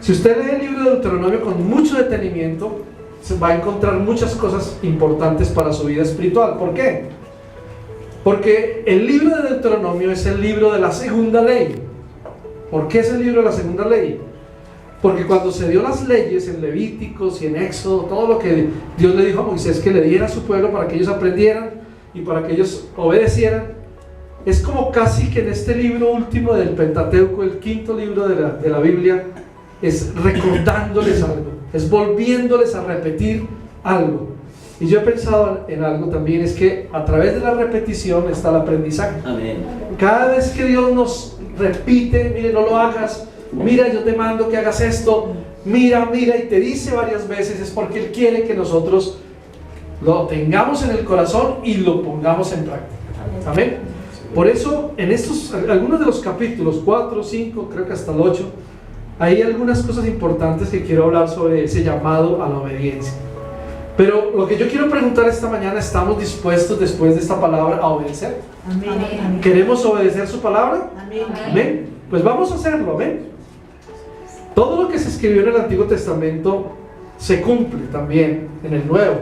Si usted lee el libro de Deuteronomio con mucho detenimiento, se va a encontrar muchas cosas importantes para su vida espiritual. ¿Por qué? Porque el libro de Deuteronomio es el libro de la segunda ley. ¿Por qué es el libro de la segunda ley? Porque cuando se dio las leyes en Levíticos y en Éxodo, todo lo que Dios le dijo a Moisés que le diera a su pueblo para que ellos aprendieran y para que ellos obedecieran, es como casi que en este libro último del Pentateuco, el quinto libro de la Biblia, es recordándoles algo, es volviéndoles a repetir algo. Y yo he pensado en algo también, es que a través de la repetición está el aprendizaje. Amén. Cada vez que Dios nos repite, mire, no lo hagas, mira, yo te mando que hagas esto, mira, y te dice varias veces, es porque Él quiere que nosotros lo tengamos en el corazón y lo pongamos en práctica. Amén. Por eso, en algunos de los capítulos, 4, 5, creo que hasta el 8, hay algunas cosas importantes que quiero hablar sobre ese llamado a la obediencia. Pero lo que yo quiero preguntar esta mañana, ¿estamos dispuestos después de esta palabra a obedecer? Amén. ¿Queremos obedecer su palabra? Amén. Amén. Pues vamos a hacerlo, amén. Todo lo que se escribió en el Antiguo Testamento se cumple también en el Nuevo.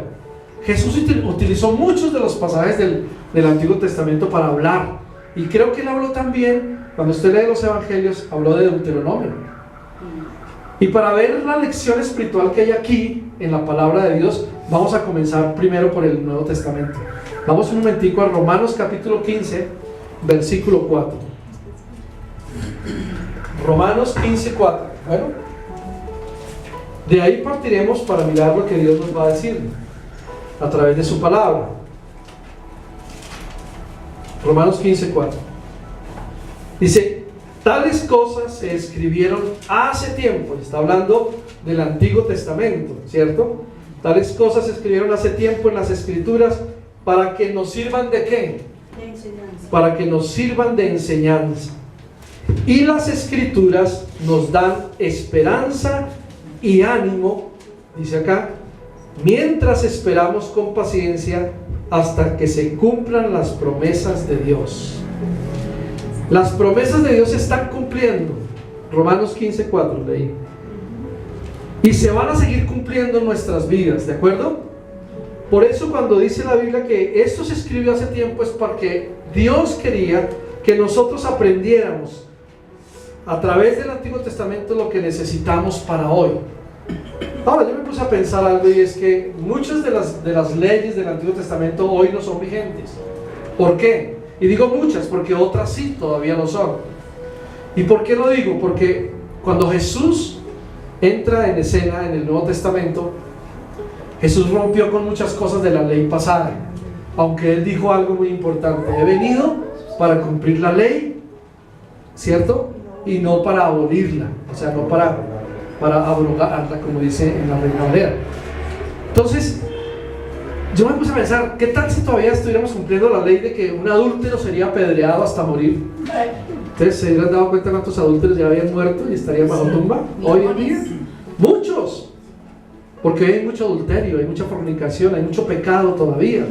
Jesús utilizó muchos de los pasajes del Antiguo Testamento para hablar. Y creo que Él habló también, cuando usted lee los Evangelios, habló de Deuteronomio. Y para ver la lección espiritual que hay aquí en la palabra de Dios, vamos a comenzar primero por el Nuevo Testamento. Vamos un momentico a Romanos capítulo 15, versículo 4. Romanos 15, 4. Bueno, de ahí partiremos para mirar lo que Dios nos va a decir a través de su palabra. Romanos 15, 4. Dice: tales cosas se escribieron hace tiempo. Está hablando del Antiguo Testamento, ¿cierto? Tales cosas se escribieron hace tiempo en las Escrituras para que nos sirvan ¿de qué? De enseñanza. Para que nos sirvan de enseñanza. Y las Escrituras nos dan esperanza y ánimo, dice acá, mientras esperamos con paciencia hasta que se cumplan las promesas de Dios. Las promesas de Dios se están cumpliendo. Romanos 15, 4 leí. Y se van a seguir cumpliendo en nuestras vidas, ¿de acuerdo? Por eso cuando dice la Biblia que esto se escribió hace tiempo, es porque Dios quería que nosotros aprendiéramos a través del Antiguo Testamento lo que necesitamos para hoy. Ahora yo me puse a pensar algo, y es que muchas de las leyes del Antiguo Testamento hoy no son vigentes. ¿Por qué? Y digo muchas porque otras sí todavía lo son. ¿Y por qué lo digo? Porque cuando Jesús entra en escena en el Nuevo Testamento, Jesús rompió con muchas cosas de la ley pasada, aunque Él dijo algo muy importante: he venido para cumplir la ley, ¿cierto? Y no para abolirla, o sea, no para abrogarla, como dice en la Reina Valera. Entonces yo me puse a pensar, ¿qué tal si todavía estuviéramos cumpliendo la ley de que un adúltero sería apedreado hasta morir? Ustedes se hubieran dado cuenta cuántos adúlteros ya habían muerto y estarían bajo tumba hoy en día. Muchos, porque hoy hay mucho adulterio, hay mucha fornicación, hay mucho pecado todavía.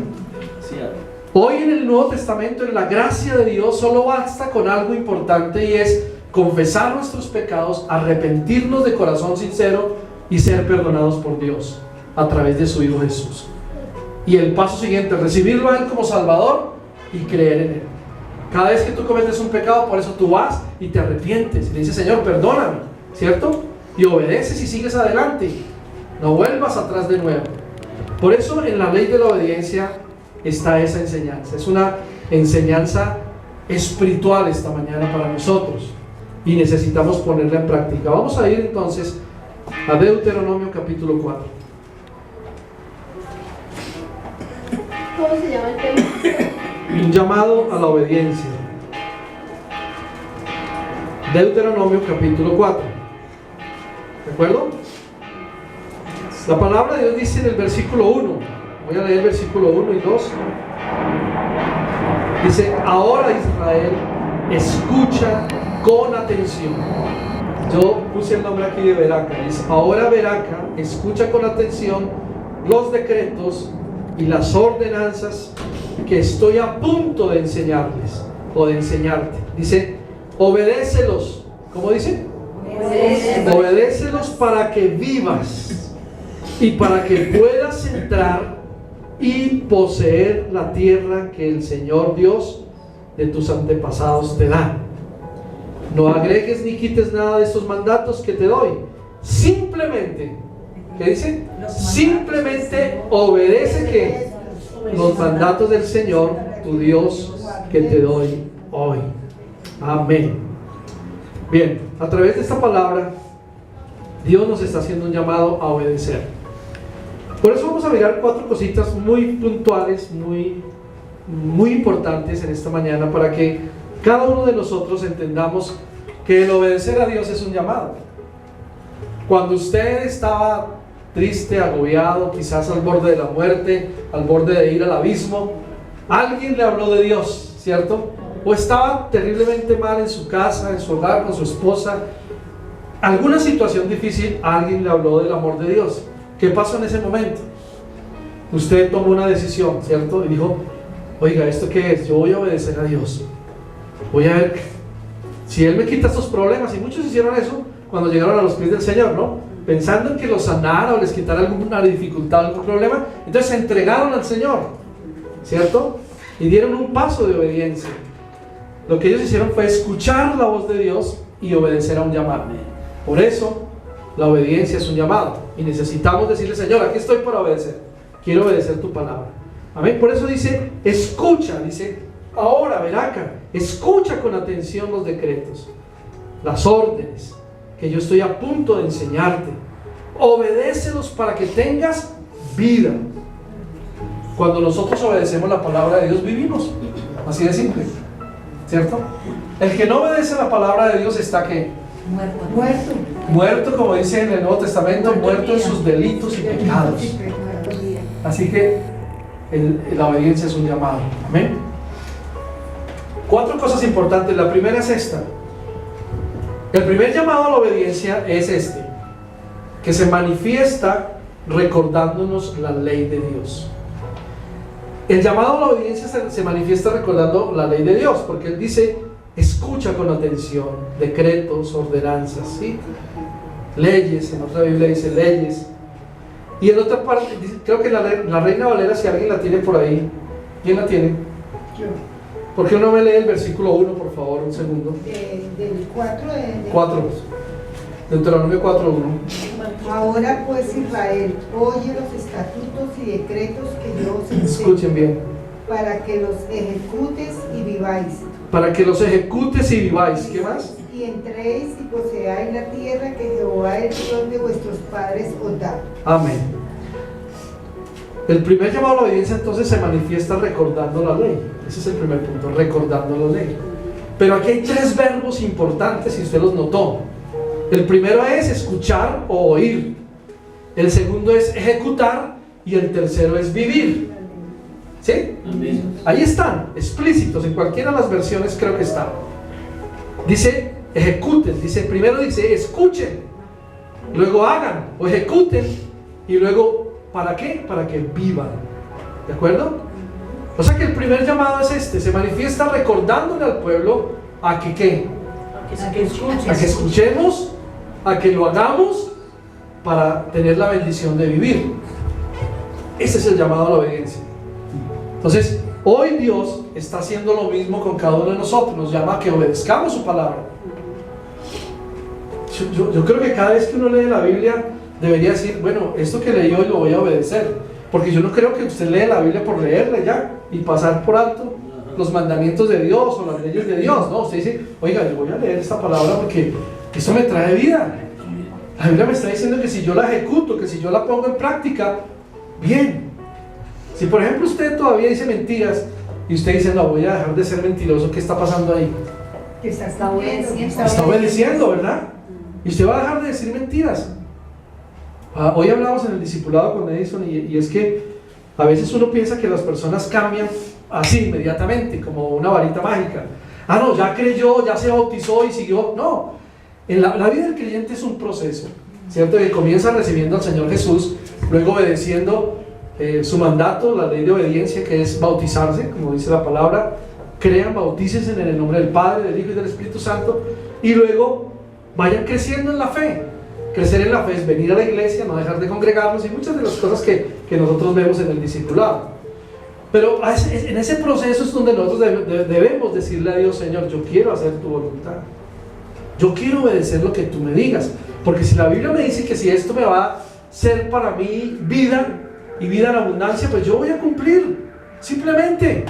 Hoy en el Nuevo Testamento, en la gracia de Dios, solo basta con algo importante, y es confesar nuestros pecados, arrepentirnos de corazón sincero y ser perdonados por Dios a través de su Hijo Jesús. Y el paso siguiente, recibirlo a Él como Salvador y creer en Él. Cada vez que tú cometes un pecado, por eso tú vas y te arrepientes y le dices: Señor, perdóname, ¿cierto? Y obedeces y sigues adelante, no vuelvas atrás de nuevo. Por eso en la ley de la obediencia está esa enseñanza. Es una enseñanza espiritual esta mañana para nosotros, y necesitamos ponerla en práctica. Vamos a ir entonces a Deuteronomio capítulo 4. ¿Cómo se llama el tema? Un llamado a la obediencia. Deuteronomio capítulo 4. ¿De acuerdo? La palabra de Dios dice en el versículo 1. Voy a leer el versículo 1 y 2. Dice: ahora Israel, escucha con atención. Yo puse el nombre aquí de Beraca. Dice: ahora Beraca, escucha con atención los decretos y las ordenanzas que estoy a punto de enseñarles o de enseñarte. Dice: obedécelos. ¿Cómo dice? Obedécelos para que vivas y para que puedas entrar y poseer la tierra que el Señor Dios de tus antepasados te da. No agregues ni quites nada de estos mandatos que te doy. Simplemente, ¿qué dice? Simplemente obedece que los mandatos del Señor, tu Dios, que te doy hoy. Amén. Bien, a través de esta palabra, Dios nos está haciendo un llamado a obedecer. Por eso vamos a mirar 4 cositas muy puntuales, muy importantes en esta mañana, para que cada uno de nosotros entendamos que el obedecer a Dios es un llamado. Cuando usted estaba triste, agobiado, quizás al borde de la muerte, al borde de ir al abismo, alguien le habló de Dios, ¿cierto? O estaba terriblemente mal en su casa, en su hogar, con su esposa, alguna situación difícil, alguien le habló del amor de Dios. ¿Qué pasó en ese momento? Usted tomó una decisión, ¿cierto? Y dijo, oiga, ¿esto qué es? Yo voy a obedecer a Dios. Voy a ver si Él me quita estos problemas. Y muchos hicieron eso cuando llegaron a los pies del Señor, ¿no? Pensando en que los sanara o les quitara alguna dificultad, algún problema. Entonces se entregaron al Señor, ¿cierto? Y dieron un paso de obediencia. Lo que ellos hicieron fue escuchar la voz de Dios y obedecer a un llamado. Por eso la obediencia es un llamado y necesitamos decirle, Señor, aquí estoy para obedecer, quiero obedecer tu palabra. Amén. Por eso dice, escucha, dice, ahora, veraca, escucha con atención los decretos, las órdenes que yo estoy a punto de enseñarte. Obedécelos para que tengas vida. Cuando nosotros obedecemos la palabra de Dios, vivimos. Así de simple, ¿cierto? El que no obedece la palabra de Dios está ¿qué? Muerto, como dice en el Nuevo Testamento, muerto en sus delitos y pecados. Así que la obediencia es un llamado. Amén. 4 cosas importantes. La primera es esta. El primer llamado a la obediencia es este, que se manifiesta recordándonos la ley de Dios. El llamado a la obediencia se manifiesta recordando la ley de Dios, porque Él dice, escucha con atención, decretos, ordenanzas, ¿sí? Leyes, en otra Biblia dice leyes. Y en otra parte, creo que la Reina Valera, si alguien la tiene por ahí, ¿quién la tiene? Yo. ¿Por qué no me lee el versículo 1, por favor, un segundo? Del 4 4, Deuteronomio 4:1. Ahora pues Israel, oye los estatutos y decretos que yo os enseño, Escuchen bien. para que los ejecutes y viváis. Para que los ejecutes y viváis. ¿Qué más? Y entréis y poseáis la tierra que Jehová, el Dios de vuestros padres, os da. Amén. El primer llamado a la obediencia entonces se manifiesta recordando la ley. Ese es el primer punto, recordando la ley. Pero aquí hay 3 verbos importantes, si usted los notó. El primero es escuchar o oír. El segundo es ejecutar. Y el tercero es vivir. ¿Sí? Amén. Ahí están, explícitos, en cualquiera de las versiones creo que están. Dice ejecuten, primero dice escuchen, luego hagan o ejecuten, y luego ¿para qué? Para que vivan. ¿De acuerdo? O sea que el primer llamado es este, se manifiesta recordándole al pueblo a que ¿qué? A que escuchemos, a que lo hagamos para tener la bendición de vivir. Ese es el llamado a la obediencia. Entonces, hoy Dios está haciendo lo mismo con cada uno de nosotros, nos llama a que obedezcamos su palabra. Yo creo que cada vez que uno lee la Biblia debería decir, bueno, esto que leí hoy lo voy a obedecer, porque yo no creo que usted lee la Biblia por leerla ya y pasar por alto los mandamientos de Dios o las leyes de Dios. No, usted dice, oiga, yo voy a leer esta palabra porque esto me trae vida. La Biblia me está diciendo que si yo la ejecuto, que si yo la pongo en práctica, bien. Si por ejemplo usted todavía dice mentiras y usted dice, no, voy a dejar de ser mentiroso, ¿qué está pasando ahí? Que está obedeciendo. Está obedeciendo, ¿verdad? Y usted va a dejar de decir mentiras. Hoy hablamos en el discipulado con Edison y es que a veces uno piensa que las personas cambian así inmediatamente, como una varita mágica. Ah, no, ya creyó, ya se bautizó y siguió. No, en la vida del creyente es un proceso, ¿cierto? Que comienza recibiendo al Señor Jesús, luego obedeciendo su mandato, la ley de obediencia, que es bautizarse, como dice la palabra. Crean, bautícense en el nombre del Padre, del Hijo y del Espíritu Santo, y luego vayan creciendo en la fe. Crecer en la fe es venir a la iglesia, no dejar de congregarnos y muchas de las cosas que nosotros vemos en el discipulado. Pero en ese proceso es donde nosotros debemos decirle a Dios: Señor, yo quiero hacer tu voluntad, yo quiero obedecer lo que tú me digas, porque si la Biblia me dice que si esto me va a ser para mí vida y vida en abundancia, pues yo voy a cumplir, simplemente.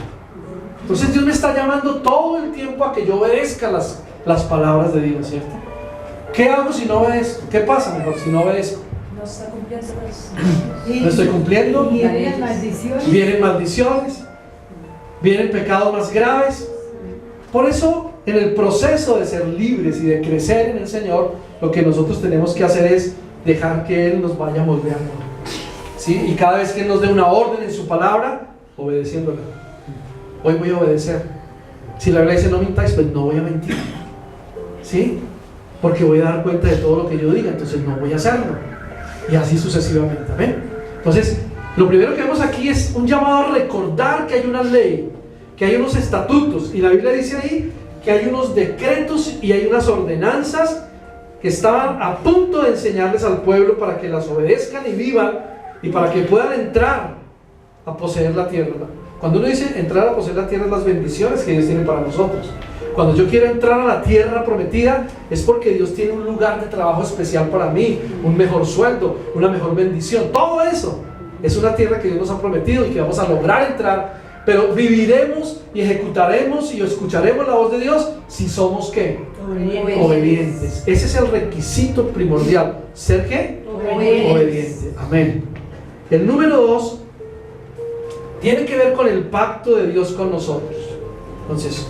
Entonces Dios me está llamando todo el tiempo a que yo obedezca las palabras de Dios, ¿cierto? ¿Qué hago si no obedezco? ¿Qué pasa mejor si no obedezco? No está cumpliendo No estoy cumpliendo. Vienen maldiciones. Vienen maldiciones, vienen pecados más graves. Por eso, en el proceso de ser libres y de crecer en el Señor, lo que nosotros tenemos que hacer es dejar que Él nos vaya moldeando, ¿sí? Y cada vez que Él nos dé una orden en su palabra, obedeciéndola. Hoy voy a obedecer. Si la Biblia dice no mintáis, pues no voy a mentir, ¿sí? Porque voy a dar cuenta de todo lo que yo diga, entonces no voy a hacerlo. Y así sucesivamente. ¿Amén? Entonces, lo primero que vemos aquí es un llamado a recordar que hay una ley, que hay unos estatutos, y la Biblia dice ahí que hay unos decretos y hay unas ordenanzas que estaban a punto de enseñarles al pueblo para que las obedezcan y vivan, y para que puedan entrar a poseer la tierra. Cuando uno dice entrar a poseer la tierra, es las bendiciones que Dios tiene para nosotros. Cuando yo quiero entrar a la tierra prometida, es porque Dios tiene un lugar de trabajo especial para mí, un mejor sueldo, una mejor bendición. Todo eso es una tierra que Dios nos ha prometido y que vamos a lograr entrar, pero viviremos y ejecutaremos y escucharemos la voz de Dios si somos ¿qué? Obedientes. Ese es el requisito primordial. ¿Ser qué? Obediente. Amén. El número 2 tiene que ver con el pacto de Dios con nosotros. Entonces,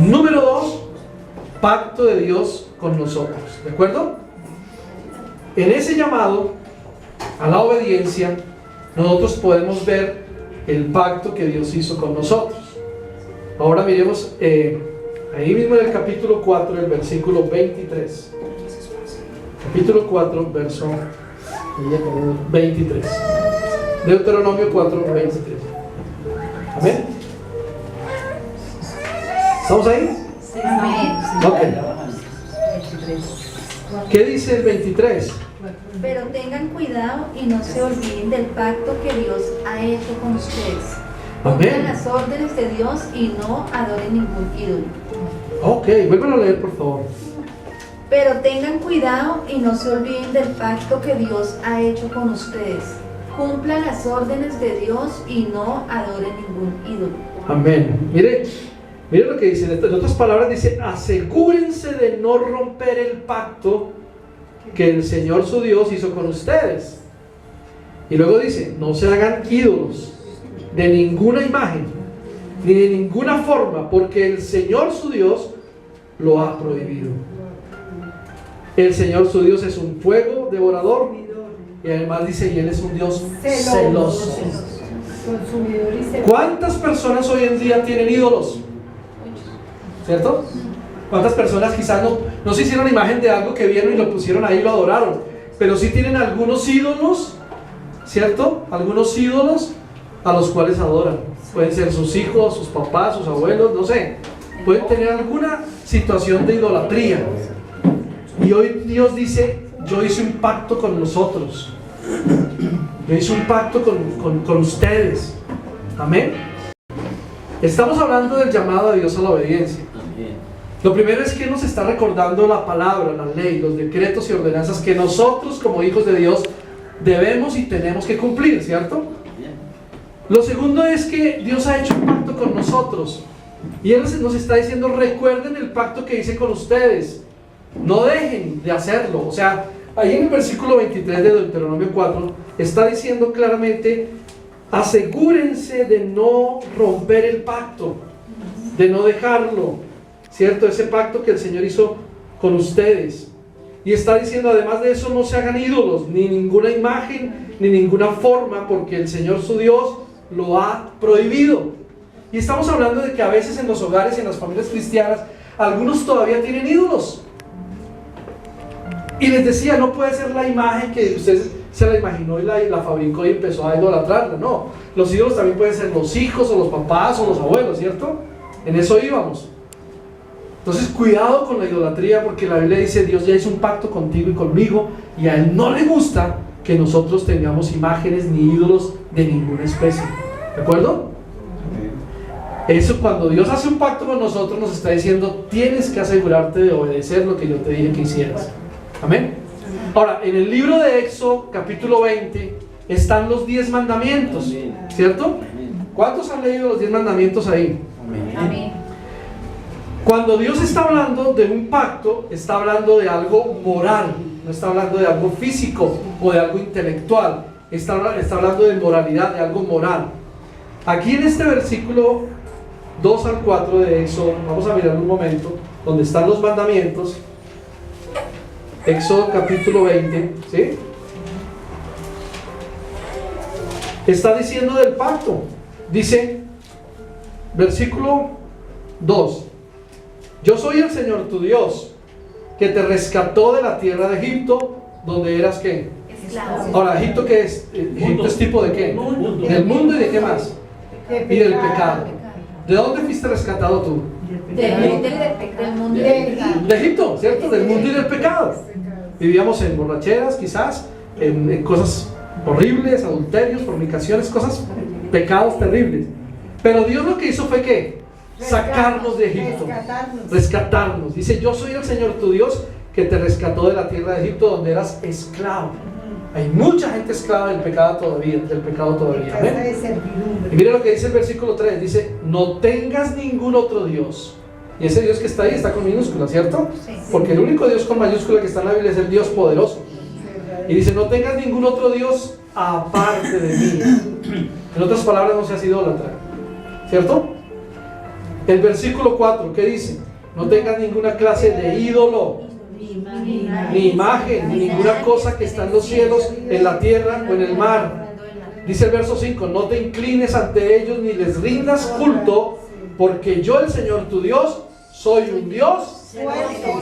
número 2, pacto de Dios con nosotros. ¿De acuerdo? En ese llamado a la obediencia, nosotros podemos ver el pacto que Dios hizo con nosotros. Ahora miremos ahí mismo en el capítulo 4, el versículo 23. Capítulo 4, verso 23. Deuteronomio 4, 23. ¿Amén? ¿Estamos ahí? Sí, Ok. ¿Qué dice el 23? Pero tengan cuidado y no se olviden del pacto que Dios ha hecho con ustedes. Cumplan Amén. las órdenes de Dios y no adoren ningún ídolo. Ok, vuélvelo a leer, por favor. Pero tengan cuidado y no se olviden del pacto que Dios ha hecho con ustedes. Cumplan las órdenes de Dios y no adoren ningún ídolo. Amén. Mire lo que dice. En otras palabras dice: asegúrense de no romper el pacto que el Señor su Dios hizo con ustedes. Y luego dice: no se hagan ídolos de ninguna imagen ni de ninguna forma, porque el Señor su Dios lo ha prohibido. El Señor su Dios es un fuego devorador, y además dice: y Él es un Dios celoso. Consumidor y celoso. ¿Cuántas personas hoy en día tienen ídolos? ¿Cierto? ¿Cuántas personas quizás no se hicieron imagen de algo que vieron y lo pusieron ahí y lo adoraron? Pero sí tienen algunos ídolos, ¿cierto? Algunos ídolos a los cuales adoran. Pueden ser sus hijos, sus papás, sus abuelos, no sé. Pueden tener alguna situación de idolatría. Y hoy Dios dice: yo hice un pacto con nosotros. Yo hice un pacto con ustedes. Amén. Estamos hablando del llamado de Dios a la obediencia. Lo primero es que nos está recordando la palabra, la ley, los decretos y ordenanzas que nosotros como hijos de Dios debemos y tenemos que cumplir, ¿cierto? Lo segundo es que Dios ha hecho un pacto con nosotros y Él nos está diciendo: recuerden el pacto que hice con ustedes, no dejen de hacerlo. O sea, ahí en el versículo 23 de Deuteronomio 4 está diciendo claramente: asegúrense de no romper el pacto, de no dejarlo, ¿cierto? Ese pacto que el Señor hizo con ustedes. Y está diciendo, además de eso, no se hagan ídolos, ni ninguna imagen, ni ninguna forma, porque el Señor su Dios lo ha prohibido. Y estamos hablando de que a veces en los hogares y en las familias cristianas, algunos todavía tienen ídolos. Y les decía, no puede ser la imagen que usted se la imaginó y la fabricó y empezó a idolatrarla. No, los ídolos también pueden ser los hijos o los papás o los abuelos, ¿cierto? En eso íbamos. Entonces cuidado con la idolatría, porque la Biblia dice Dios ya hizo un pacto contigo y conmigo, y a Él no le gusta que nosotros tengamos imágenes ni ídolos de ninguna especie. ¿De acuerdo? Eso, cuando Dios hace un pacto con nosotros, nos está diciendo: tienes que asegurarte de obedecer lo que yo te dije que hicieras. Amén. Ahora, en el libro de Éxodo, capítulo 20, están los 10 mandamientos, ¿cierto? ¿Cuántos han leído los 10 mandamientos ahí? Amén. Cuando Dios está hablando de un pacto, está hablando de algo moral, no está hablando de algo físico o de algo intelectual, está hablando de moralidad, de algo moral. Aquí en este versículo 2 al 4 de Éxodo, vamos a mirar un momento, donde están los mandamientos. Éxodo capítulo 20, ¿sí? Está diciendo del pacto. Dice, versículo 2: yo soy el Señor tu Dios, que te rescató de la tierra de Egipto, donde eras ¿qué? Esclavos. Ahora, ¿Egipto qué es? ¿Egipto es tipo de qué? Mundo. Del mundo, y de qué más? Y del pecado. Pecado. ¿De dónde fuiste rescatado tú? Del mundo y del pecado. De Egipto, ¿cierto? Del mundo y del pecado. Vivíamos en borracheras, quizás, en cosas horribles, adulterios, fornicaciones, cosas, pecados terribles. Pero Dios lo que hizo fue ¿qué? Sacarnos de Egipto, rescatarnos. Dice: yo soy el Señor tu Dios, que te rescató de la tierra de Egipto, donde eras esclavo. Hay mucha gente esclava del pecado todavía, ¿Amén? Y mire lo que dice el versículo 3, dice: no tengas ningún otro Dios. Y ese Dios que está ahí está con minúscula, ¿cierto? Sí. Porque el único Dios con mayúscula que está en la Biblia es el Dios poderoso. Y dice: no tengas ningún otro Dios aparte de mí. En otras palabras, no seas idólatra, ¿cierto? El versículo 4, ¿qué dice? No tengas ninguna clase de ídolo, ni imagen, ni ninguna cosa que está en los cielos, en la tierra o en el mar. Dice el verso 5: no te inclines ante ellos ni les rindas culto, porque yo, el Señor tu Dios, soy un Dios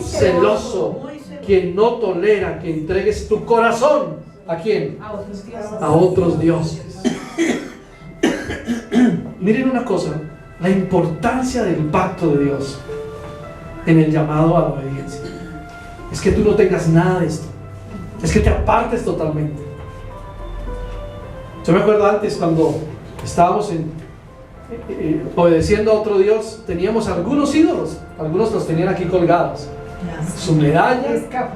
celoso, quien no tolera que entregues tu corazón. ¿A quién? A otros dioses. Miren una cosa, la importancia del pacto de Dios en el llamado a la obediencia. Es que tú no tengas nada de esto, es que te apartes totalmente. Yo me acuerdo antes, cuando estábamos obedeciendo a otro Dios, teníamos algunos ídolos, algunos los tenían aquí colgados, su medalla,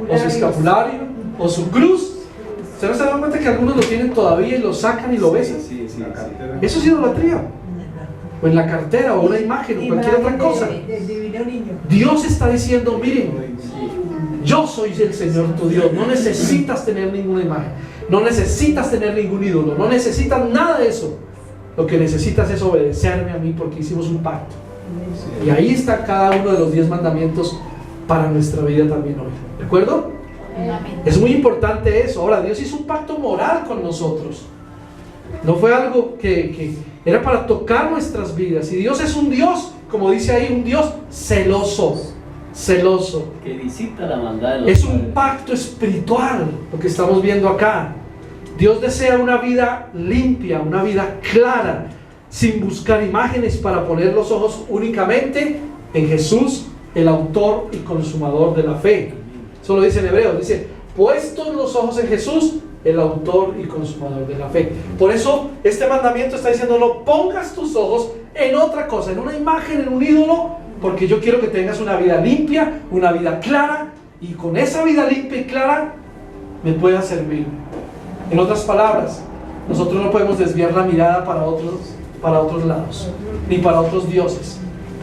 o su escapulario, o su cruz. ¿Se no se dan cuenta que algunos lo tienen todavía y lo sacan y lo besan? Eso es idolatría. O en la cartera, o una imagen, o cualquier otra cosa. Dios está diciendo: miren, yo soy el Señor tu Dios. No necesitas tener ninguna imagen, no necesitas tener ningún ídolo, no necesitas nada de eso. Lo que necesitas es obedecerme a mí, porque hicimos un pacto. Y ahí está cada uno de los 10 mandamientos para nuestra vida también hoy. ¿De acuerdo? Amén. Es muy importante eso. Ahora, Dios hizo un pacto moral con nosotros. No fue algo que era para tocar nuestras vidas. Y Dios es un Dios, como dice ahí, un Dios celoso. Celoso. Que visita la maldad de los Es un padres. pacto espiritual lo que estamos viendo acá. Dios desea una vida limpia, una vida clara, sin buscar imágenes, para poner los ojos únicamente en Jesús, el autor y consumador de la fe. Eso lo dice en Hebreos, dice: puestos los ojos en Jesús, el autor y consumador de la fe. Por eso este mandamiento está diciendo: no pongas tus ojos en otra cosa, en una imagen, en un ídolo, porque yo quiero que tengas una vida limpia, una vida clara, y con esa vida limpia y clara me puedas servir. En otras palabras, nosotros no podemos desviar la mirada para otros lados, ni para otros dioses.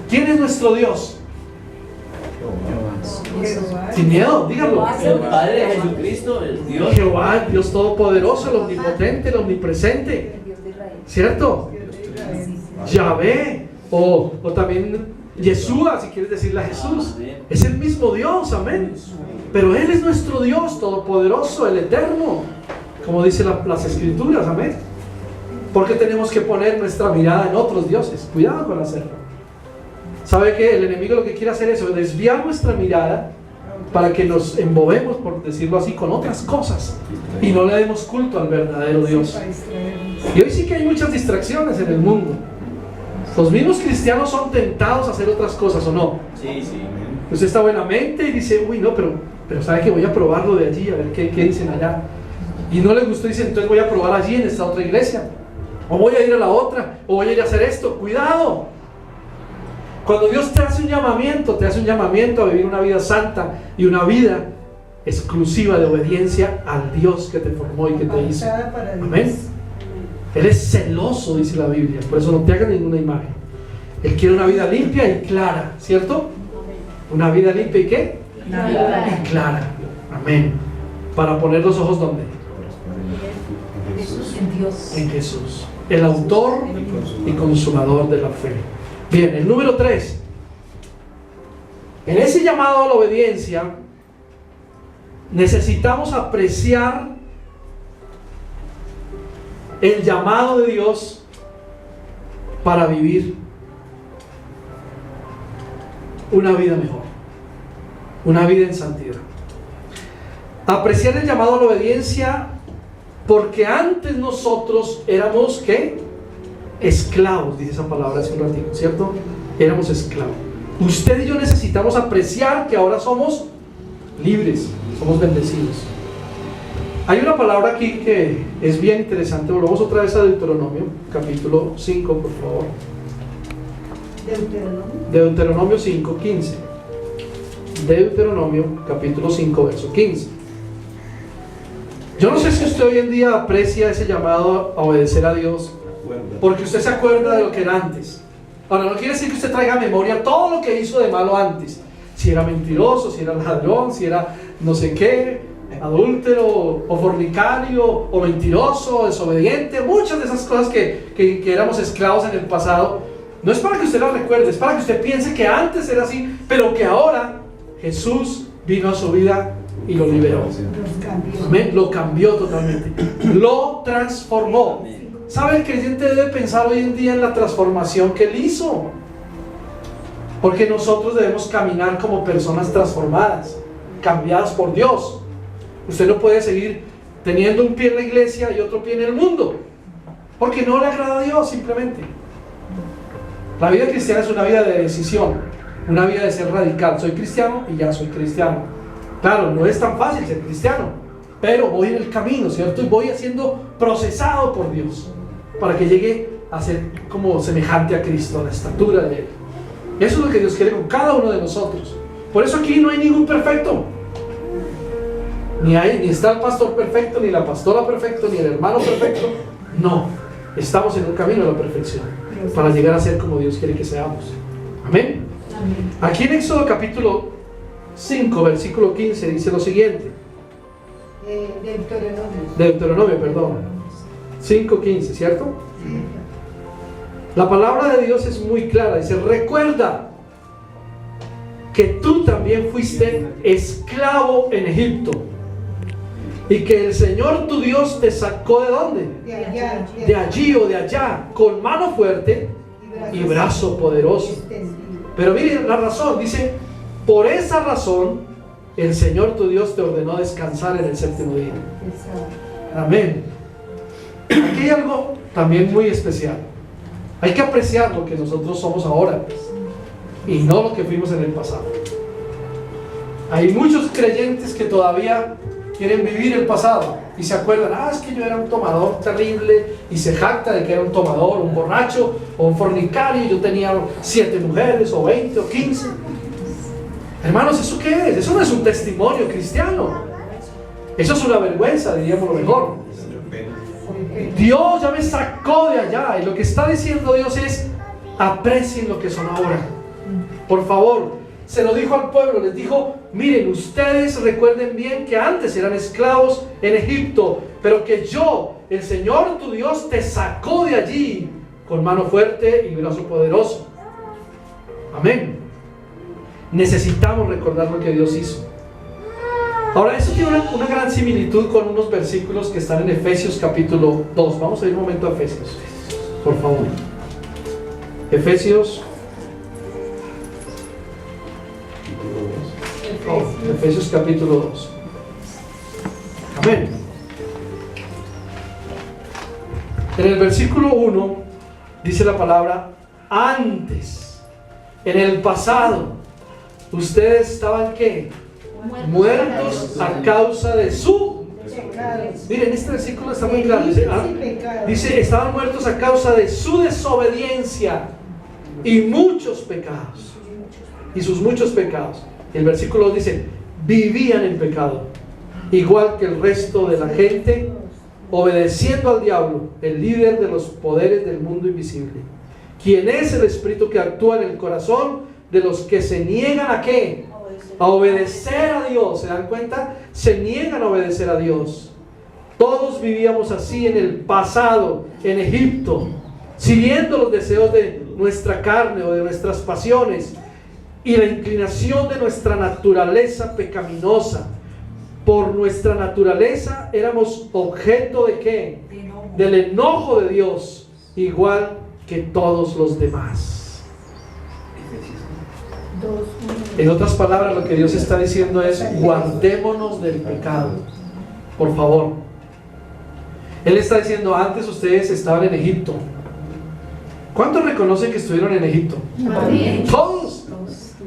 ¿Quién es nuestro Dios? Sin miedo, díganlo. El Padre de Jesucristo, el Dios. Jehová, el Dios todopoderoso, el omnipotente, el omnipresente, ¿cierto? Yahvé, o también Yeshua, si quieres decirle a Jesús. Es el mismo Dios, amén. Pero Él es nuestro Dios todopoderoso, el eterno, como dicen las escrituras, amén. Porque tenemos que poner nuestra mirada en otros dioses. Cuidado con hacerlo. ¿Sabe qué? El enemigo lo que quiere hacer es desviar nuestra mirada para que nos embobemos, por decirlo así, con otras cosas y no le demos culto al verdadero Dios. Y hoy sí que hay muchas distracciones en el mundo. Los mismos cristianos son tentados a hacer otras cosas, ¿o no? Sí, sí. Usted está buenamente y dice, uy, no, pero sabe que voy a probarlo de allí, a ver qué dicen allá. Y no le gustó, dice, entonces voy a probar allí en esta otra iglesia. O voy a ir a la otra, o voy a ir a hacer esto. ¡Cuidado! Cuando Dios te hace un llamamiento a vivir una vida santa y una vida exclusiva de obediencia al Dios que te formó y que te hizo. Amén. Él es celoso, dice la Biblia, por eso no te hagas ninguna imagen. Él quiere una vida limpia y clara, ¿cierto? Una vida limpia y ¿qué? Y clara. Amén. Para poner los ojos ¿dónde? En Dios. En Jesús, el autor y consumador de la fe. Bien, el número 3. En ese llamado a la obediencia necesitamos apreciar el llamado de Dios para vivir una vida mejor, una vida en santidad. Apreciar el llamado a la obediencia porque antes nosotros éramos ¿qué? Esclavos, dice esa palabra hace un ratito, ¿cierto? Éramos esclavos. Usted y yo necesitamos apreciar que ahora somos libres, somos bendecidos. Hay una palabra aquí que es bien interesante. Volvamos otra vez a Deuteronomio, capítulo 5, por favor. Deuteronomio 5, 15. Deuteronomio, capítulo 5, verso 15. Yo no sé si usted hoy en día aprecia ese llamado a obedecer a Dios, porque usted se acuerda de lo que era antes. Ahora, no quiere decir que usted traiga a memoria todo lo que hizo de malo antes. Si era mentiroso, si era ladrón, si era no sé qué, adúltero, o fornicario, o mentiroso, desobediente, muchas de esas cosas que éramos esclavos en el pasado. No es para que usted las recuerde, es para que usted piense que antes era así, pero que ahora Jesús vino a su vida y lo liberó. Amén. Lo cambió totalmente, lo transformó. ¿Sabe? El creyente debe pensar hoy en día en la transformación que Él hizo, porque nosotros debemos caminar como personas transformadas, cambiadas por Dios. Usted no puede seguir teniendo un pie en la iglesia y otro pie en el mundo, porque no le agrada a Dios simplemente. La vida cristiana es una vida de decisión, una vida de ser radical. Soy cristiano y ya soy cristiano. Claro, no es tan fácil ser cristiano, pero voy en el camino, ¿cierto? Y voy siendo procesado por Dios para que llegue a ser como semejante a Cristo, a la estatura de Él. Eso es lo que Dios quiere con cada uno de nosotros. Por eso aquí no hay ningún perfecto. Ni está el pastor perfecto, ni la pastora perfecta, ni el hermano perfecto. No, estamos en un camino a la perfección para llegar a ser como Dios quiere que seamos. Amén. Aquí en Éxodo capítulo 5, versículo 15 dice lo siguiente. Deuteronomio, perdón. 5:15, ¿cierto? La palabra de Dios es muy clara. Dice, recuerda que tú también fuiste esclavo en Egipto y que el Señor tu Dios te sacó ¿de dónde? De allí o de allá, con mano fuerte y brazo poderoso. Pero miren la razón, dice, por esa razón el Señor tu Dios te ordenó descansar en el séptimo día. Amén. Aquí hay algo también muy especial. Hay que apreciar lo que nosotros somos ahora y no lo que fuimos en el pasado. Hay muchos creyentes que todavía quieren vivir el pasado y se acuerdan, es que yo era un tomador terrible, y se jacta de que era un tomador, un borracho o un fornicario, y yo tenía 7 mujeres o 20 o 15. Hermanos, ¿eso qué es? Eso no es un testimonio cristiano. Eso es una vergüenza, diríamos lo mejor. Dios ya me sacó de allá, y lo que está diciendo Dios es, aprecien lo que son ahora. Por favor, se lo dijo al pueblo, les dijo, miren, ustedes recuerden bien que antes eran esclavos en Egipto, pero que yo, el Señor tu Dios, te sacó de allí con mano fuerte y brazo poderoso. Amén. Necesitamos recordar lo que Dios hizo. Ahora, eso tiene una gran similitud con unos versículos que están en Efesios capítulo 2. Vamos a ir un momento a Efesios, por favor. Efesios capítulo 2. Amén. En el versículo 1 dice la palabra antes, en el pasado, Ustedes estaban ¿qué? Muertos a causa de su... Pecados. Miren, este versículo está muy claro. Dice, Delitos y pecados. dice, estaban muertos a causa de su desobediencia y muchos pecados. Y sus muchos pecados. El versículo dice, vivían en pecado, igual que el resto de la gente, obedeciendo al diablo, el líder de los poderes del mundo invisible, quien es el espíritu que actúa en el corazón de los que se niegan ¿a qué? A obedecer a Dios. ¿Se dan cuenta? Se niegan a obedecer a Dios. Todos vivíamos así en el pasado, en Egipto, siguiendo los deseos de nuestra carne o de nuestras pasiones y la inclinación de nuestra naturaleza pecaminosa. Por nuestra naturaleza éramos objeto ¿de qué? Del enojo de Dios, igual que todos los demás. En otras palabras, lo que Dios está diciendo es: guardémonos del pecado, por favor. Él está diciendo: antes ustedes estaban en Egipto. ¿Cuántos reconocen que estuvieron en Egipto? Amén. Todos.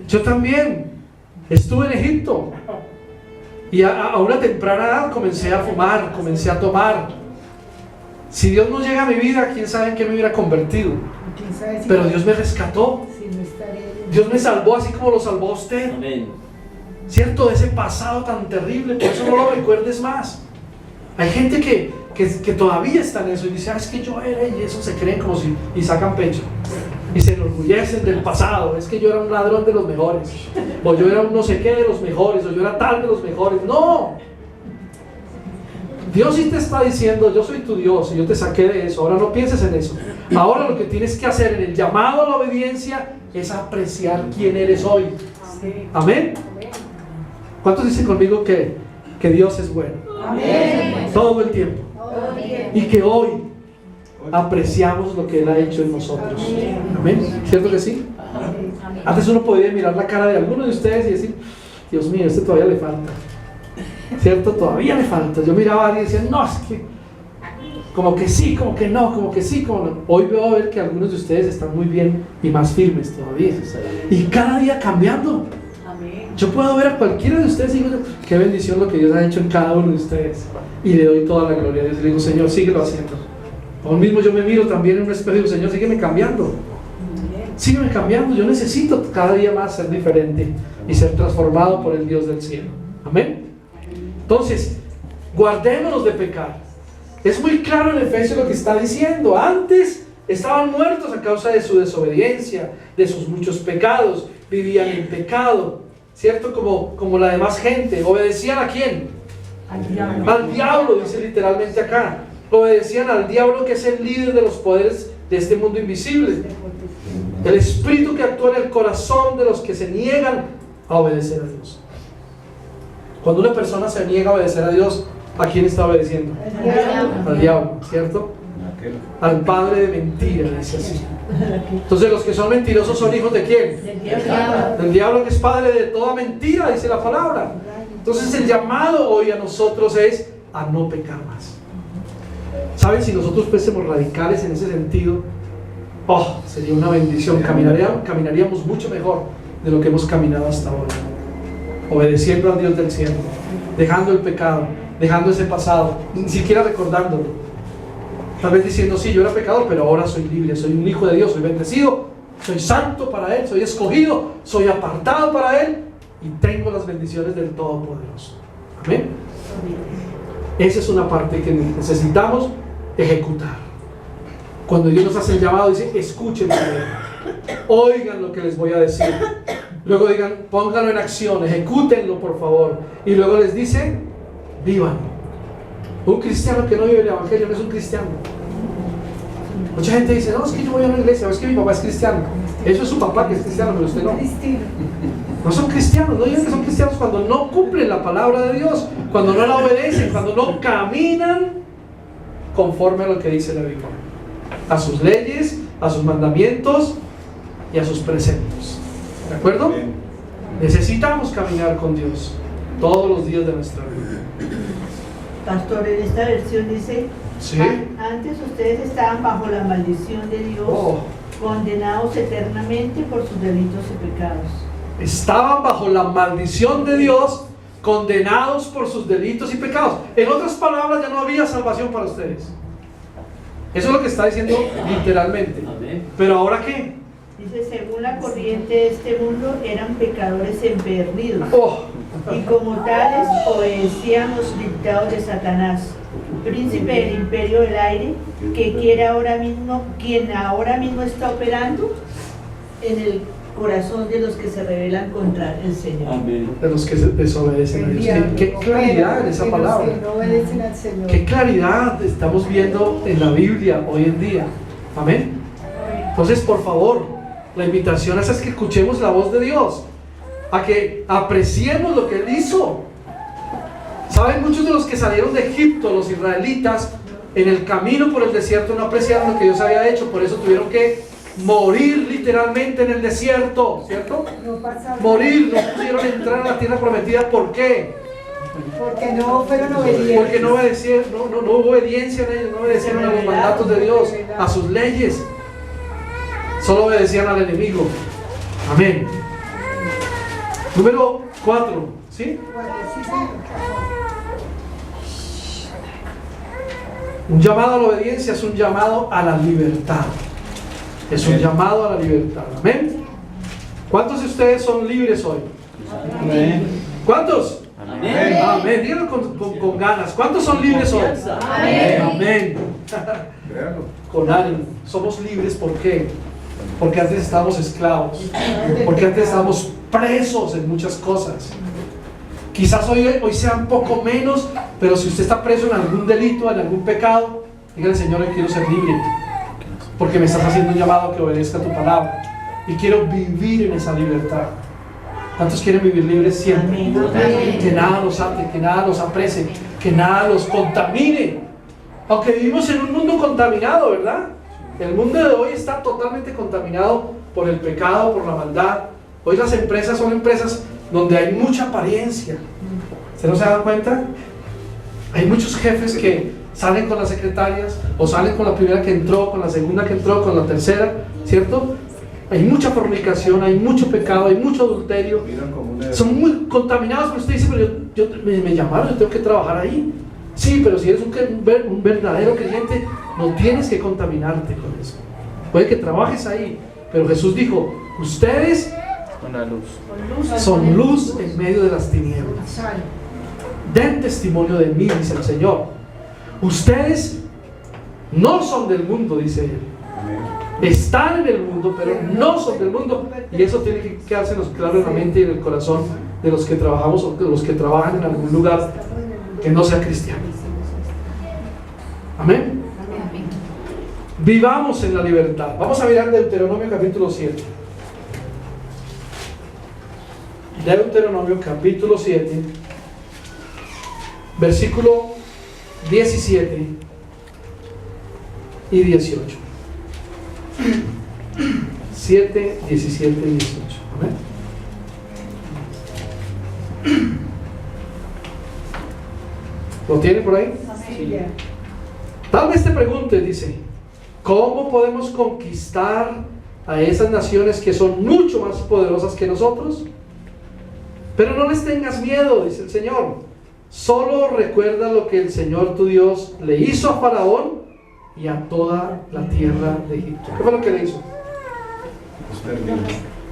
Yo también estuve en Egipto. Y a una temprana edad comencé a fumar, comencé a tomar. Si Dios no llega a mi vida, quién sabe en qué me hubiera convertido. ¿Quién sabe si- Pero Dios me rescató. si no estaré- Dios me salvó así como lo salvó a usted. Amén. ¿Cierto? De ese pasado tan terrible. Por eso no lo recuerdes más. Hay gente que todavía está en eso y dice: es que yo era, y eso se creen como si, y sacan pecho y se enorgullecen del pasado. Es que yo era un ladrón de los mejores, o yo era un no sé qué de los mejores, o yo era tal de los mejores. No, Dios sí te está diciendo: yo soy tu Dios y yo te saqué de eso. Ahora no pienses en eso. Ahora lo que tienes que hacer en el llamado a la obediencia es apreciar quién eres hoy. Amén. ¿Cuántos dicen conmigo que Dios es bueno? Amén. Todo el tiempo. Y que hoy apreciamos lo que Él ha hecho en nosotros. Amén. ¿Cierto que sí? Ajá. Antes uno podía mirar la cara de alguno de ustedes y decir: Dios mío, este todavía le falta. ¿Cierto? Todavía le falta. Yo miraba a alguien y decía: no, es que como que sí, como que no, como que sí, como no. Hoy veo a ver que algunos de ustedes están muy bien y más firmes todavía. Y cada día cambiando. Yo puedo ver a cualquiera de ustedes y digo: qué bendición lo que Dios ha hecho en cada uno de ustedes. Y le doy toda la gloria a Dios. Y le digo: Señor, síguelo haciendo. Aún mismo yo me miro también en un espejo y digo: Señor, sígueme cambiando. Sígueme cambiando. Yo necesito cada día más ser diferente y ser transformado por el Dios del cielo. Amén. Entonces, guardémonos de pecar. Es muy claro en Efesios lo que está diciendo. Antes estaban muertos a causa de su desobediencia, de sus muchos pecados. Vivían en pecado, ¿cierto? Como la demás gente. ¿Obedecían a quién? Al diablo, dice literalmente acá. Obedecían al diablo, que es el líder de los poderes de este mundo invisible. El espíritu que actúa en el corazón de los que se niegan a obedecer a Dios. Cuando una persona se niega a obedecer a Dios, ¿a quién está obedeciendo? Al diablo, ¿cierto? Al padre de mentira, dice así. Entonces, los que son mentirosos son hijos de ¿quién? Del diablo, que es padre de toda mentira, dice la palabra. Entonces, el llamado hoy a nosotros es a no pecar más. ¿Saben? Si nosotros fuésemos radicales en ese sentido, sería una bendición. Caminaríamos mucho mejor de lo que hemos caminado hasta ahora. Obedeciendo al Dios del cielo, dejando el pecado, dejando ese pasado, ni siquiera recordándolo. Tal vez diciendo: sí, yo era pecador, pero ahora soy libre, soy un hijo de Dios, soy bendecido, soy santo para Él, soy escogido, soy apartado para Él y tengo las bendiciones del Todopoderoso. Amén. Esa es una parte que necesitamos ejecutar. Cuando Dios nos hace el llamado, dice: escuchen, oigan lo que les voy a decir. Luego digan: pónganlo en acción, ejecútenlo por favor. Y luego les dice: vivan. Un cristiano que no vive el evangelio no es un cristiano. Mucha gente dice: no, es que yo voy a una iglesia, o es que mi papá es cristiano. Eso es su papá que es cristiano, pero usted no. No son cristianos. No digan que son cristianos cuando no cumplen la palabra de Dios, cuando no la obedecen, cuando no caminan conforme a lo que dice la Biblia, a sus leyes, a sus mandamientos y a sus preceptos. ¿De acuerdo? Necesitamos caminar con Dios todos los días de nuestra vida. Pastor, en esta versión dice: ¿Sí? Antes ustedes estaban bajo la maldición de Dios, condenados eternamente por sus delitos y pecados. Estaban bajo la maldición de Dios, condenados por sus delitos y pecados. En otras palabras, ya no había salvación para ustedes. Eso es lo que está diciendo literalmente. Amén. Pero ahora ¿qué? Dice, según la corriente de este mundo, eran pecadores empedernidos. Oh, Y como tales, obedecían los dictados de Satanás, príncipe del imperio del aire, quien ahora mismo está operando en el corazón de los que se rebelan contra el Señor. Amén. de los que desobedecen a El Dios. diablo, Qué claridad en esa de los palabra. que no obedecen al Señor. Qué claridad estamos viendo en la Biblia hoy en día. Amén. Entonces, por favor, la invitación es que escuchemos la voz de Dios, a que apreciemos lo que Él hizo. Saben, muchos de los que salieron de Egipto, los israelitas, en el camino por el desierto no apreciaron lo que Dios había hecho, por eso tuvieron que morir literalmente en el desierto, ¿cierto? No pasaron. Morir, no pudieron entrar a la tierra prometida. ¿Por qué? Porque no fueron obedientes. Porque no obedecieron, no hubo obediencia en ellos, no obedecieron a los mandatos de Dios, a sus leyes. Solo obedecían al enemigo. Amén. Número 4, ¿sí? Sí, señor. Un llamado a la obediencia es un llamado a la libertad. Es un llamado a la libertad. Amén. ¿Cuántos de ustedes son libres hoy? Amén. ¿Cuántos? Amén. Amén. Díganlo con ganas. ¿Cuántos son libres hoy? Amén. Amén. Con ánimo. Somos libres, ¿por qué? Porque antes estábamos esclavos. Porque antes estábamos presos en muchas cosas. Quizás hoy sea un poco menos, pero si usted está preso en algún delito, en algún pecado, dígale: Señor, hoy quiero ser libre, porque me estás haciendo un llamado a que obedezca tu palabra y quiero vivir en esa libertad. ¿Cuántos quieren vivir libres siempre? Amén. Que nada los ate, que nada los aprese, que nada los contamine. Aunque vivimos en un mundo contaminado, ¿verdad? El mundo de hoy está totalmente contaminado por el pecado, por la maldad. Hoy las empresas son empresas donde hay mucha apariencia. ¿Usted no se da cuenta? Hay muchos jefes que salen con las secretarias, o salen con la primera que entró, con la segunda que entró, con la tercera, ¿cierto? Hay mucha fornicación, hay mucho pecado, hay mucho adulterio. Son muy contaminados, pero usted dice: pero me llamaron, yo tengo que trabajar ahí. Sí, pero si eres un verdadero creyente, no tienes que contaminarte con eso. Puede que trabajes ahí, pero Jesús dijo: ustedes son luz en medio de las tinieblas. Den testimonio de mí, dice el Señor. Ustedes no son del mundo, dice Él. Están en el mundo, pero no son del mundo. Y eso tiene que quedársenos claro en la mente y en el corazón de los que trabajamos o de los que trabajan en algún lugar que no sea cristiano. Amén. Vivamos en la libertad. Vamos a mirar Deuteronomio capítulo 7. Deuteronomio capítulo 7, versículo 17 y 18. 7, 17 y 18. Amén. ¿Lo tiene por ahí? Sí. Tal vez te pregunte, dice: ¿cómo podemos conquistar a esas naciones que son mucho más poderosas que nosotros? Pero no les tengas miedo, dice el Señor. Solo recuerda lo que el Señor tu Dios le hizo a Faraón y a toda la tierra de Egipto. ¿Qué fue lo que le hizo?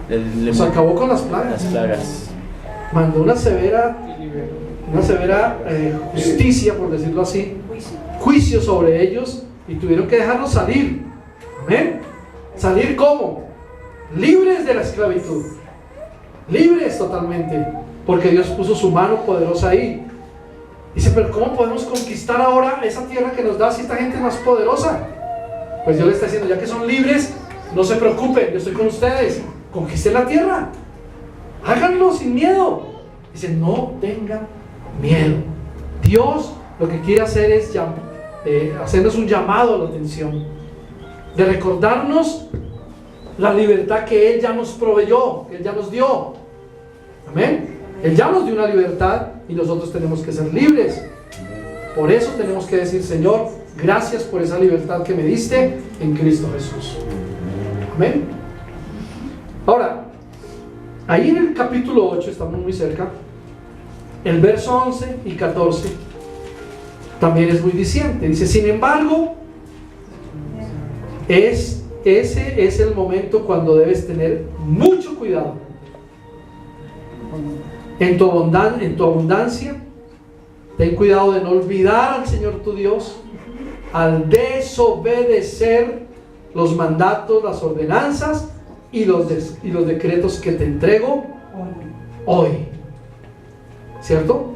Pues acabó con las plagas. Mandó una severa justicia, por decirlo así, juicio sobre ellos, y tuvieron que dejarlos salir. ¿Amén? ¿Salir cómo? Libres de la esclavitud. Libres totalmente, porque Dios puso su mano poderosa ahí. Dice: pero ¿cómo podemos conquistar ahora esa tierra que nos da si esta gente es más poderosa? Pues Dios le está diciendo: ya que son libres, no se preocupen, yo estoy con ustedes. Conquisten la tierra, háganlo sin miedo. Dice: no tengan miedo. Dios lo que quiere hacer es hacernos un llamado a la atención, de recordarnos la libertad que Él ya nos proveyó, que Él ya nos dio. Amén. Él ya nos dio una libertad y nosotros tenemos que ser libres. Por eso tenemos que decir: Señor, gracias por esa libertad que me diste en Cristo Jesús. Amén. Ahora, Ahí en el capítulo 8, estamos muy cerca, el verso 11 y 14 también es muy diciente. Dice, sin embargo, ese es el momento cuando debes tener mucho cuidado. En tu abundancia, ten cuidado de no olvidar al Señor tu Dios al desobedecer los mandatos, las ordenanzas y los decretos que te entrego hoy. ¿Cierto?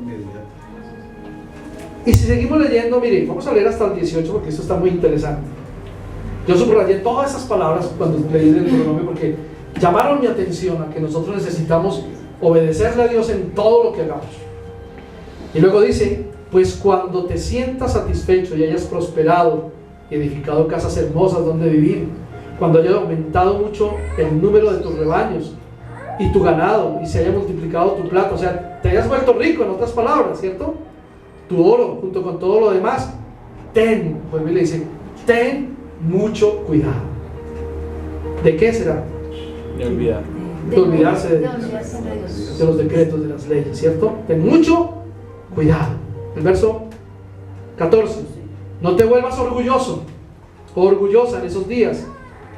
Y si seguimos leyendo, miren, vamos a leer hasta el 18 porque esto está muy interesante. Yo subrayé todas esas palabras cuando leí el Deuteronomio porque llamaron mi atención a que nosotros necesitamos obedecerle a Dios en todo lo que hagamos. Y luego dice, pues cuando te sientas satisfecho y hayas prosperado y edificado casas hermosas donde vivir, cuando haya aumentado mucho el número de tus rebaños y tu ganado y se haya multiplicado tu plata, o sea, te hayas vuelto rico, en otras palabras, ¿cierto? Tu oro junto con todo lo demás, pues le dice, ten mucho cuidado. ¿De qué será? De olvidar. De olvidarse de Dios. los decretos, de las leyes, ¿cierto? Ten mucho cuidado. El verso 14, no te vuelvas orgulloso o orgullosa en esos días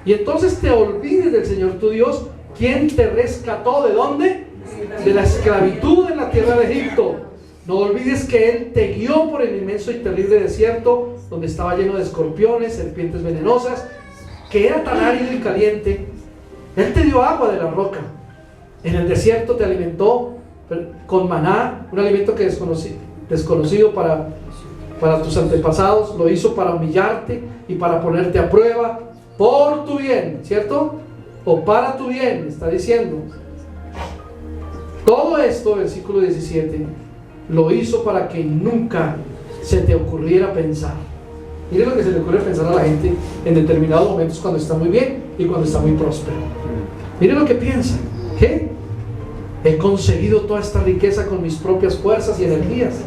y entonces te olvides del Señor tu Dios, quien te rescató. ¿De dónde? De la esclavitud en la tierra de Egipto. No olvides que Él te guió por el inmenso y terrible desierto, donde estaba lleno de escorpiones, serpientes venenosas, que era tan árido y caliente. Él te dio agua de la roca. En el desierto te alimentó con maná, un alimento que desconocido para tus antepasados. Lo hizo para humillarte y para ponerte a prueba por tu bien, ¿cierto? O para tu bien, está diciendo. Todo esto, versículo 17, lo hizo para que nunca se te ocurriera pensar. Mire lo que se le ocurre pensar a la gente en determinados momentos cuando está muy bien y cuando está muy próspero. Mire lo que piensa. ¿Qué? He conseguido toda esta riqueza con mis propias fuerzas y energías.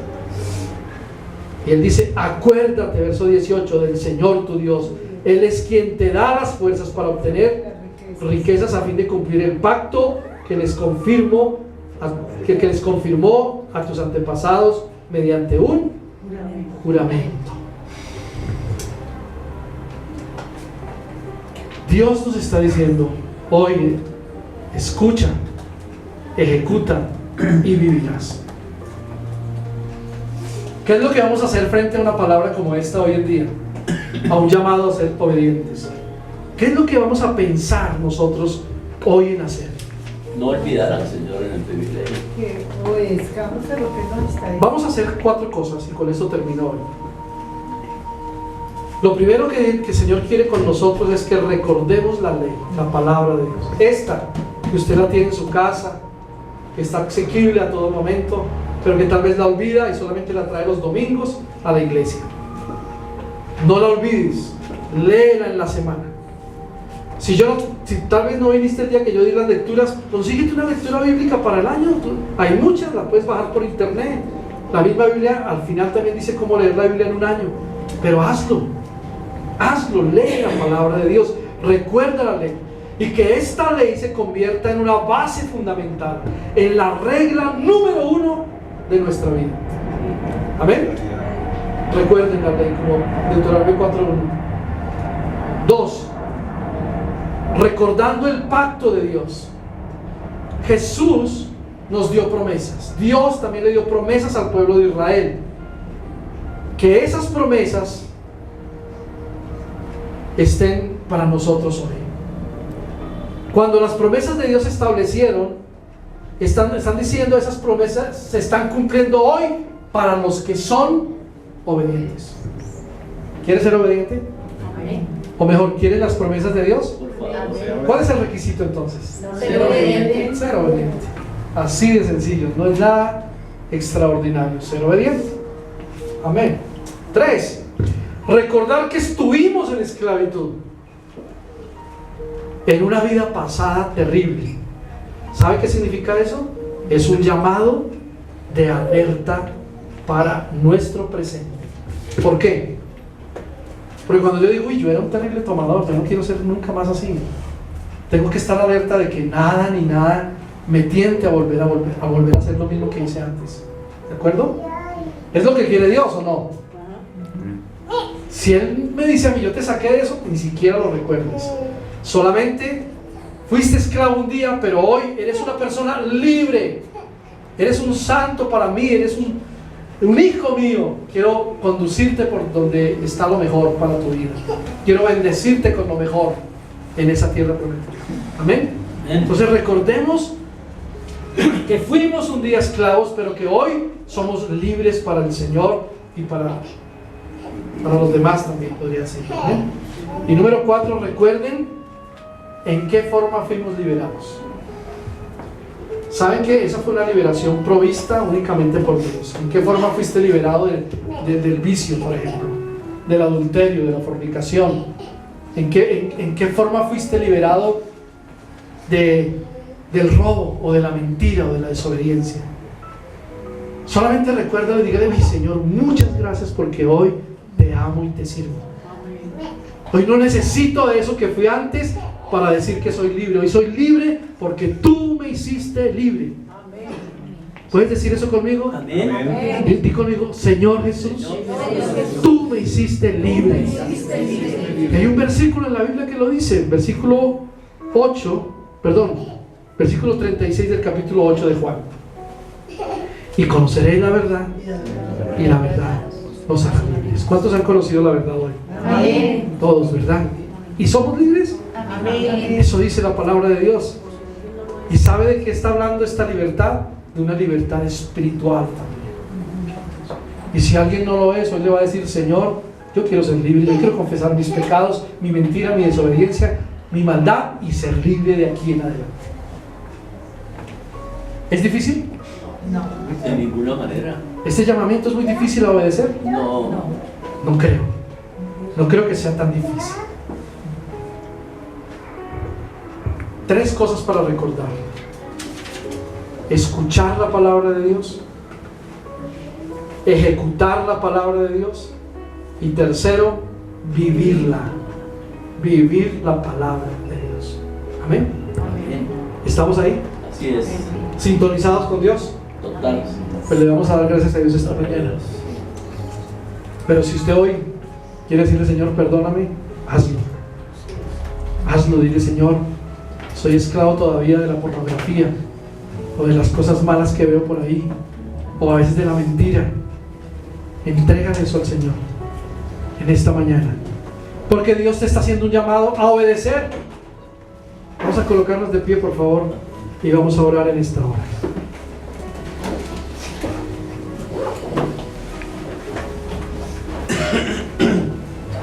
Y él dice, acuérdate, verso 18, del Señor tu Dios. Él es quien te da las fuerzas para obtener riquezas a fin de cumplir el pacto que les confirmó a tus antepasados mediante un juramento. Dios nos está diciendo, oye, escucha, ejecuta y vivirás. ¿Qué es lo que vamos a hacer frente a una palabra como esta hoy en día? A un llamado a ser obedientes. ¿Qué es lo que vamos a pensar nosotros hoy en hacer? No olvidar al Señor en el privilegio. Que obedezcamos a lo que nos está diciendo. Vamos a hacer 4 cosas y con esto termino hoy. Lo primero que el Señor quiere con nosotros es que recordemos la ley, la palabra de Dios. Esta, que usted la tiene en su casa, que está asequible a todo momento, pero que tal vez la olvida y solamente la trae los domingos a la iglesia. No la olvides, léela en la semana. Si tal vez no viniste el día que yo di las lecturas, consíguete una lectura bíblica para el año. Hay muchas, la puedes bajar por internet. La misma Biblia al final también dice cómo leer la Biblia en un año. Pero hazlo, lee la palabra de Dios, recuerda la ley. Y que esta ley se convierta en una base fundamental, en la regla número 1 de nuestra vida. Amén. Recuerden la ley como Deuteronomio 4:1. 2. Recordando el pacto de Dios. Jesús nos dio promesas. Dios también le dio promesas al pueblo de Israel. Que esas promesas estén para nosotros hoy. Cuando las promesas de Dios se establecieron, están diciendo esas promesas se están cumpliendo hoy para los que son obedientes. ¿Quieres ser obediente? Amén. O mejor, ¿quieres las promesas de Dios? Por favor. ¿Cuál es el requisito entonces? Ser obediente. Ser obediente. Así de sencillo, no es nada extraordinario. Ser obediente. Amén. 3. Recordar que estuvimos en esclavitud, en una vida pasada terrible. ¿Sabe qué significa eso? Es un llamado de alerta para nuestro presente. ¿Por qué? Porque cuando yo digo, uy, yo era un terrible tomador, yo no quiero ser nunca más así, tengo que estar alerta de que nada ni nada me tiente a volver a hacer lo mismo que hice antes. ¿De acuerdo? ¿Es lo que quiere Dios o no? Si Él me dice a mí, yo te saqué de eso, ni siquiera lo recuerdes. Solamente fuiste esclavo un día, pero hoy eres una persona libre. Eres un santo para mí, eres un hijo mío. Quiero conducirte por donde está lo mejor para tu vida. Quiero bendecirte con lo mejor en esa tierra prometida. Amén. Entonces recordemos que fuimos un día esclavos, pero que hoy somos libres para el Señor y para los demás también podría ser. ¿Amén? Y número 4, recuerden en qué forma fuimos liberados. ¿Saben que esa fue una liberación provista únicamente por Dios? ¿En qué forma fuiste liberado del vicio, por ejemplo? Del adulterio, de la fornicación. ¿En qué forma fuiste liberado del robo o de la mentira o de la desobediencia? Solamente recuérdale y dígale: mi Señor, muchas gracias porque hoy te amo y te sirvo. Hoy no necesito de eso que fui antes para decir que soy libre. Hoy soy libre porque tú me hiciste libre. ¿Puedes decir eso conmigo? Amén. Di conmigo: Señor Jesús, tú me hiciste libre. Y hay un versículo en la Biblia que lo dice, versículo 36 del capítulo 8 de Juan. Y conoceréis la verdad, y la verdad os hará libres. ¿Cuántos han conocido la verdad hoy? Amén. Todos, ¿verdad? ¿Y somos libres? Amén. Eso dice la palabra de Dios. ¿Y sabe de qué está hablando esta libertad? De una libertad espiritual también. Y si alguien no lo es, hoy le va a decir: Señor, yo quiero ser libre, yo quiero confesar mis pecados, mi mentira, mi desobediencia, mi maldad, y ser libre de aquí en adelante. ¿Es difícil? No. De ninguna manera. ¿Este llamamiento es muy difícil a obedecer? No. No creo. No creo que sea tan difícil. 3 cosas para recordar: escuchar la palabra de Dios, ejecutar la palabra de Dios, y tercero, vivirla. Vivir la palabra de Dios. Amén. Amén. ¿Estamos ahí? Así es. ¿Sintonizados con Dios? Total. Pues le vamos a dar gracias a Dios esta mañana. Pero si usted hoy quiere decirle: Señor, perdóname, hazlo. Hazlo, dile: Señor, soy esclavo todavía de la pornografía, o de las cosas malas que veo por ahí, o a veces de la mentira. Entrega eso al Señor en esta mañana, porque Dios te está haciendo un llamado a obedecer. Vamos a colocarnos de pie, por favor, y vamos a orar en esta hora.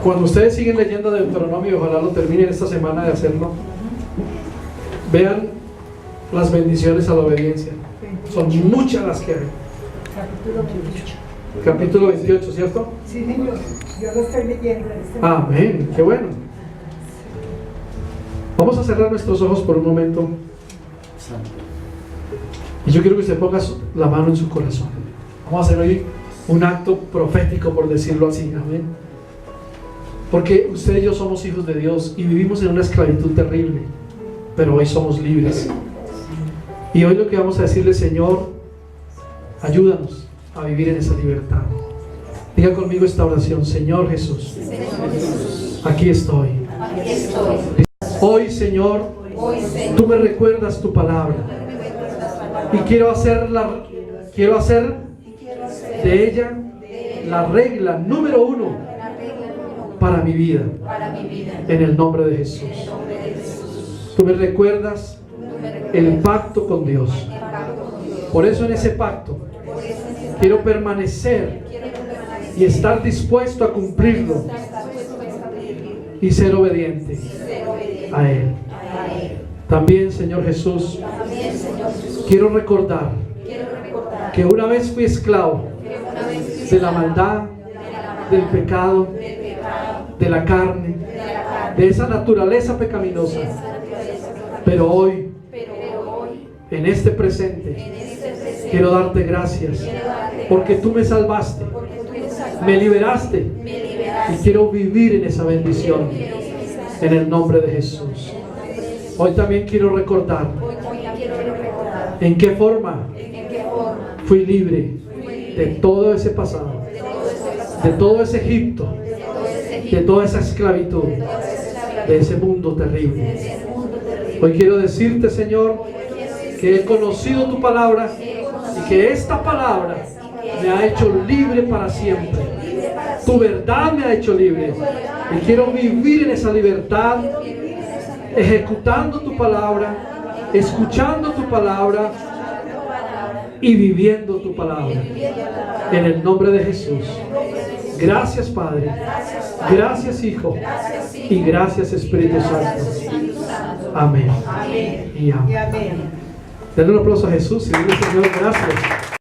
Cuando ustedes siguen leyendo Deuteronomio, ojalá lo terminen esta semana de hacerlo, vean las bendiciones a la obediencia. Son muchas las que hay. Capítulo 28, ¿cierto? Sí, señor. Yo lo estoy leyendo en este momento. Amén, qué bueno. Vamos a cerrar nuestros ojos por un momento. Y yo quiero que usted ponga la mano en su corazón. Vamos a hacer hoy un acto profético, por decirlo así. Amén. Porque usted y yo somos hijos de Dios y vivimos en una esclavitud terrible, pero hoy somos libres. Y hoy lo que vamos a decirle: Señor, ayúdanos a vivir en esa libertad. Diga conmigo esta oración: Señor Jesús, aquí estoy. Aquí estoy. Hoy, Señor, Hoy, Señor, tú me recuerdas tu palabra y quiero hacer de ella la regla número 1 para mi vida, en el nombre de Jesús. Tú me recuerdas el pacto con Dios. Por eso en ese pacto quiero permanecer y estar dispuesto a cumplirlo y ser obediente a Él. También, Señor Jesús, quiero recordar que una vez fui esclavo de la maldad, del pecado, de la carne, de esa naturaleza pecaminosa. Pero hoy, en este presente, quiero darte gracias porque tú me salvaste, me liberaste y quiero vivir en esa bendición en el nombre de Jesús. Hoy también quiero recordar ¿En qué forma? ¿En qué forma? Fui libre de todo ese pasado, de todo ese Egipto, de toda esa esclavitud, de ese mundo terrible. Hoy quiero decirte, Señor, que he conocido tu palabra y que esta palabra me ha hecho libre para siempre. Tu verdad me ha hecho libre y quiero vivir en esa libertad, ejecutando tu palabra, escuchando tu palabra y viviendo tu palabra. En el nombre de Jesús. Gracias, Padre. Gracias, Hijo. Y gracias, Espíritu Santo. Amén. Amén. Y amén. Y amén. Denle un aplauso a Jesús y dile, Señor, gracias.